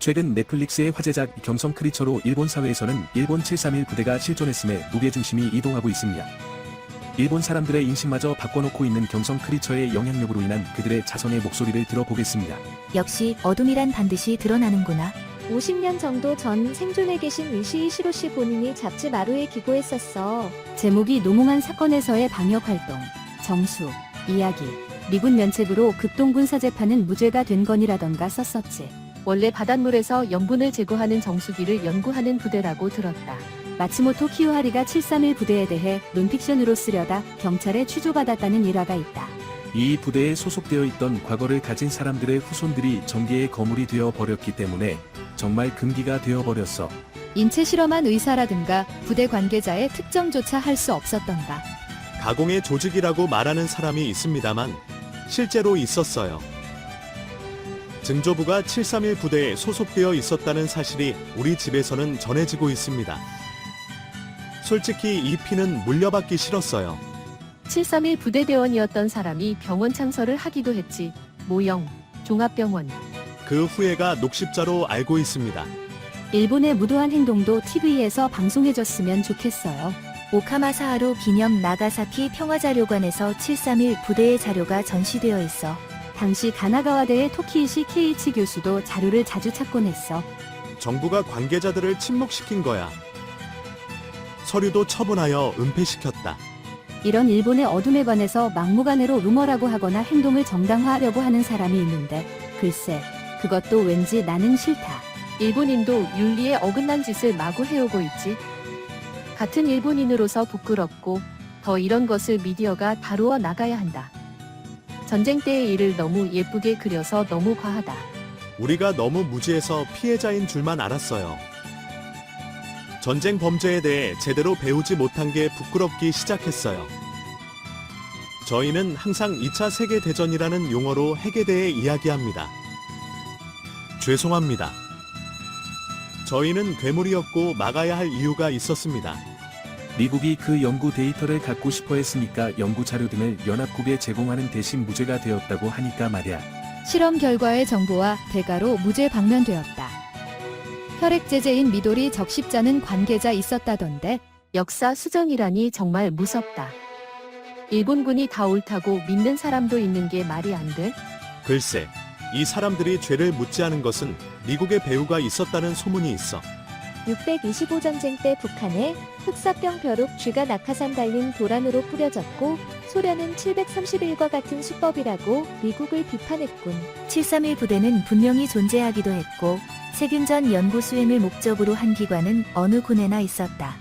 최근 넷플릭스의 화제작 경성 크리처로 일본 사회에서는 일본 731 부대가 실존했음에 무게중심이 이동하고 있습니다. 일본 사람들의 인식마저 바꿔놓고 있는 경성 크리처의 영향력으로 인한 그들의 자성의 목소리를 들어보겠습니다. 역시 어둠이란 반드시 드러나는구나. 50년 정도 전 생존해 계신 위시이 시로시 본인이 잡지 마루에 기고했었어. 제목이 노몽한 사건에서의 방역활동, 정수, 이야기, 미군 면책으로 극동군사재판은 무죄가 된 건이라던가 썼었지. 원래 바닷물에서 염분을 제거하는 정수기를 연구하는 부대라고 들었다. 마츠모토 키요하리가 731 부대에 대해 논픽션으로 쓰려다 경찰에 취조받았다는 일화가 있다. 이 부대에 소속되어 있던 과거를 가진 사람들의 후손들이 전기의 거물이 되어 버렸기 때문에 정말 금기가 되어 버렸어. 인체 실험한 의사라든가 부대 관계자의 특정조차 할 수 없었던가. 가공의 조직이라고 말하는 사람이 있습니다만 실제로 있었어요. 증조부가 731 부대에 소속되어 있었다는 사실이 우리 집에서는 전해지고 있습니다. 솔직히 이 피는 물려받기 싫었어요. 731 부대대원이었던 사람이 병원 창설을 하기도 했지. 모영, 종합병원. 그 후예가 녹십자로 알고 있습니다. 일본의 무도한 행동도 TV에서 방송해줬으면 좋겠어요. 오카마사하루 기념 나가사키 평화자료관에서 731 부대의 자료가 전시되어 있어. 당시 가나가와대의 토키이시 케이치 교수도 자료를 자주 찾곤 했어. 정부가 관계자들을 침묵시킨 거야. 서류도 처분하여 은폐시켰다. 이런 일본의 어둠에 관해서 막무가내로 루머라고 하거나 행동을 정당화하려고 하는 사람이 있는데 글쎄, 그것도 왠지 나는 싫다. 일본인도 윤리에 어긋난 짓을 마구 해오고 있지. 같은 일본인으로서 부끄럽고 더 이런 것을 미디어가 다루어 나가야 한다. 전쟁 때의 일을 너무 예쁘게 그려서 너무 과하다. 우리가 너무 무지해서 피해자인 줄만 알았어요. 전쟁 범죄에 대해 제대로 배우지 못한 게 부끄럽기 시작했어요. 저희는 항상 2차 세계대전이라는 용어로 핵에 대해 이야기합니다. 죄송합니다. 저희는 괴물이었고 막아야 할 이유가 있었습니다. 미국이 그 연구 데이터를 갖고 싶어 했으니까 연구 자료 등을 연합국에 제공하는 대신 무죄가 되었다고 하니까 말이야. 실험 결과의 정보와 대가로 무죄 방면되었다. 혈액 제재인 미도리 적십자는 관계자 있었다던데. 역사 수정이라니 정말 무섭다. 일본군이 다 옳다고 믿는 사람도 있는 게 말이 안 돼? 글쎄, 이 사람들이 죄를 묻지 않은 것은 미국의 배후가 있었다는 소문이 있어. 625 전쟁 때 북한에 흑사병 벼룩 쥐가 낙하산 달린 도란으로 뿌려졌고 소련은 731과 같은 수법이라고 미국을 비판했군. 731 부대는 분명히 존재하기도 했고 세균전 연구 수행을 목적으로 한 기관은 어느 군에나 있었다.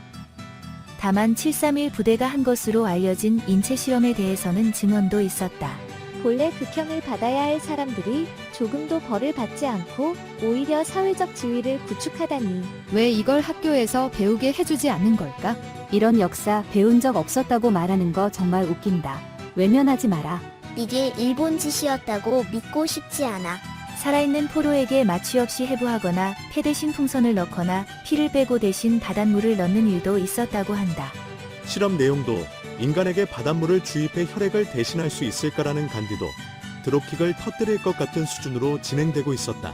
다만 731 부대가 한 것으로 알려진 인체 실험에 대해서는 증언도 있었다. 본래 극형을 받아야 할 사람들이 조금도 벌을 받지 않고 오히려 사회적 지위를 구축하다니. 왜 이걸 학교에서 배우게 해주지 않는 걸까? 이런 역사 배운 적 없었다고 말하는 거 정말 웃긴다. 외면하지 마라. 이게 일본 짓이었다고 믿고 싶지 않아. 살아있는 포로에게 마취 없이 해부하거나 폐 대신 풍선을 넣거나 피를 빼고 대신 바닷물을 넣는 일도 있었다고 한다. 실험 내용도 인간에게 바닷물을 주입해 혈액을 대신할 수 있을까라는 간디도 드롭킥을 터뜨릴 것 같은 수준으로 진행되고 있었다.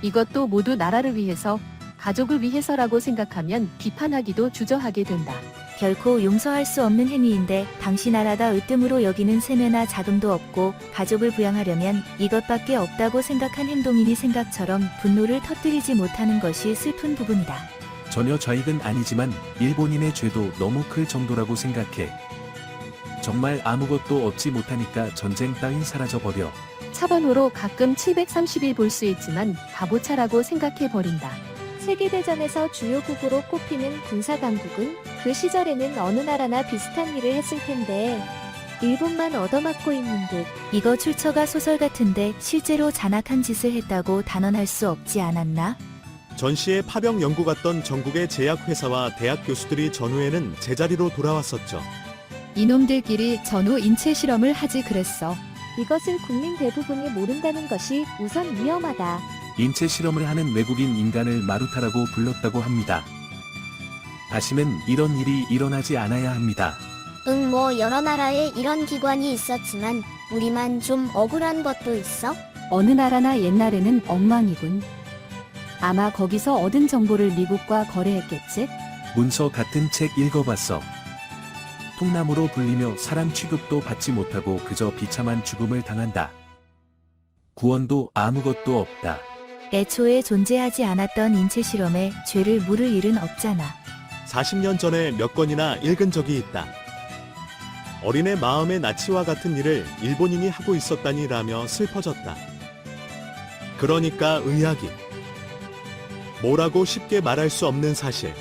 이것도 모두 나라를 위해서, 가족을 위해서라고 생각하면 비판하기도 주저하게 된다. 결코 용서할 수 없는 행위인데 당시 나라가 으뜸으로 여기는 세뇌나 자금도 없고 가족을 부양하려면 이것밖에 없다고 생각한 행동이니 생각처럼 분노를 터뜨리지 못하는 것이 슬픈 부분이다. 전혀 좌익은 아니지만 일본인의 죄도 너무 클 정도라고 생각해. 정말 아무것도 얻지 못하니까 전쟁 따윈 사라져버려. 차번호로 가끔 731 볼 수 있지만 바보차라고 생각해버린다. 세계대전에서 주요국으로 꼽히는 군사강국은 그 시절에는 어느 나라나 비슷한 일을 했을 텐데 일본만 얻어맞고 있는 듯. 이거 출처가 소설 같은데 실제로 잔악한 짓을 했다고 단언할 수 없지 않았나? 전시에 파병 연구 갔던 전국의 제약회사와 대학 교수들이 전후에는 제자리로 돌아왔었죠. 이놈들끼리 전후 인체 실험을 하지 그랬어. 이것을 국민 대부분이 모른다는 것이 우선 위험하다. 인체 실험을 하는 외국인 인간을 마루타라고 불렀다고 합니다. 다시는 이런 일이 일어나지 않아야 합니다. 뭐 여러 나라에 이런 기관이 있었지만 우리만 좀 억울한 것도 있어? 어느 나라나 옛날에는 엉망이군. 아마 거기서 얻은 정보를 미국과 거래했겠지? 문서 같은 책 읽어봤어. 통나무로 불리며 사람 취급도 받지 못하고 그저 비참한 죽음을 당한다. 구원도 아무것도 없다. 애초에 존재하지 않았던 인체 실험에 죄를 물을 일은 없잖아. 40년 전에 몇 건이나 읽은 적이 있다. 어린애 마음의 나치와 같은 일을 일본인이 하고 있었다니라며 슬퍼졌다. 그러니까 의학이 뭐라고 쉽게 말할 수 없는 사실.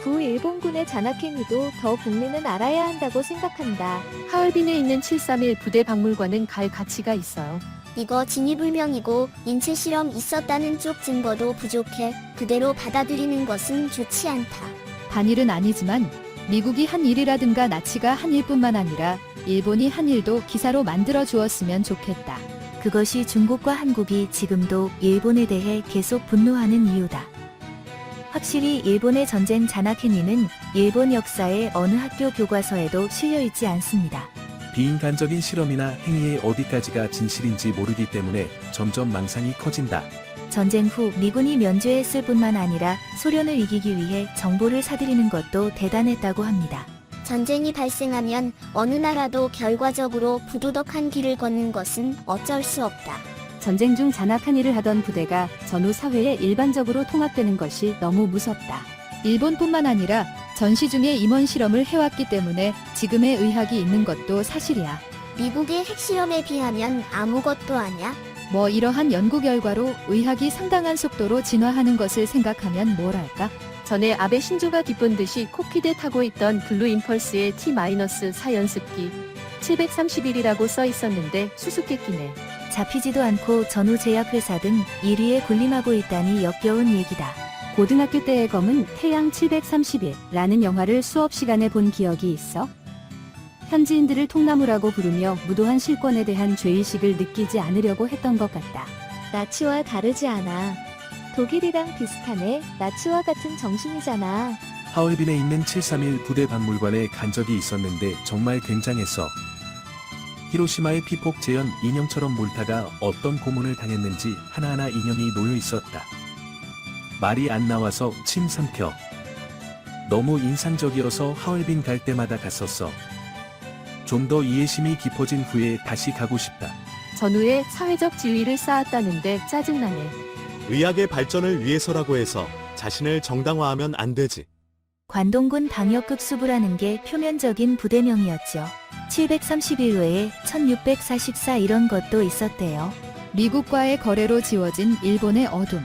구 일본군의 잔악행위도 더 국민은 알아야 한다고 생각한다. 하얼빈에 있는 731 부대 박물관은 갈 가치가 있어요. 이거 진위불명이고 인체 실험 있었다는 쪽 증거도 부족해. 그대로 받아들이는 것은 좋지 않다. 단일은 아니지만 미국이 한 일이라든가 나치가 한 일뿐만 아니라 일본이 한 일도 기사로 만들어 주었으면 좋겠다. 그것이 중국과 한국이 지금도 일본에 대해 계속 분노하는 이유다. 확실히 일본의 전쟁 잔악행위는 일본 역사의 어느 학교 교과서에도 실려있지 않습니다. 비인간적인 실험이나 행위의 어디까지가 진실인지 모르기 때문에 점점 망상이 커진다. 전쟁 후 미군이 면죄했을 뿐만 아니라 소련을 이기기 위해 정보를 사들이는 것도 대단했다고 합니다. 전쟁이 발생하면 어느 나라도 결과적으로 부도덕한 길을 걷는 것은 어쩔 수 없다. 전쟁 중 잔악한 일을 하던 부대가 전후 사회에 일반적으로 통합되는 것이 너무 무섭다. 일본뿐만 아니라 전시 중에 임원 실험을 해왔기 때문에 지금의 의학이 있는 것도 사실이야. 미국의 핵실험에 비하면 아무것도 아냐? 뭐 이러한 연구 결과로 의학이 상당한 속도로 진화하는 것을 생각하면 뭘 할까? 전에 아베 신조가 기쁜 듯이 코피드에 타고 있던 블루 임펄스의 T-4 연습기 731이라고 써 있었는데 수수께끼네. 잡히지도 않고 전후 제약회사 등 1위에 군림하고 있다니 역겨운 얘기다. 고등학교 때의 검은 태양 731라는 영화를 수업 시간에 본 기억이 있어? 현지인들을 통나무라고 부르며 무도한 실권에 대한 죄의식을 느끼지 않으려고 했던 것 같다. 나치와 다르지 않아. 독일이랑 비슷하네. 나치와 같은 정신이잖아. 하얼빈에 있는 731 부대 박물관에 간 적이 있었는데 정말 굉장했어. 히로시마의 피폭 재현 인형처럼 몰타가 어떤 고문을 당했는지 하나하나 인형이 놓여 있었다. 말이 안 나와서 침 삼켜. 너무 인상적이어서 하얼빈 갈 때마다 갔었어. 좀 더 이해심이 깊어진 후에 다시 가고 싶다. 전후에 사회적 지위를 쌓았다는데 짜증나네. 의학의 발전을 위해서라고 해서 자신을 정당화하면 안 되지. 관동군 방역급 수부라는 게 표면적인 부대명이었죠. 731 외에 1644 이런 것도 있었대요. 미국과의 거래로 지워진 일본의 어둠.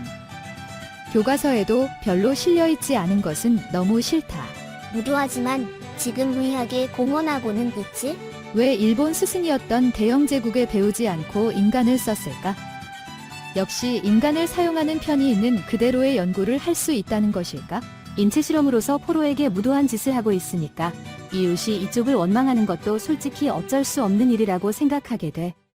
교과서에도 별로 실려있지 않은 것은 너무 싫다. 무도하지만 지금 의학에 공헌하고는 있지? 왜 일본 스승이었던 대영 제국에 배우지 않고 인간을 썼을까? 역시 인간을 사용하는 편이 있는 그대로의 연구를 할 수 있다는 것일까? 인체 실험으로서 포로에게 무도한 짓을 하고 있으니까 이웃이 이쪽을 원망하는 것도 솔직히 어쩔 수 없는 일이라고 생각하게 돼.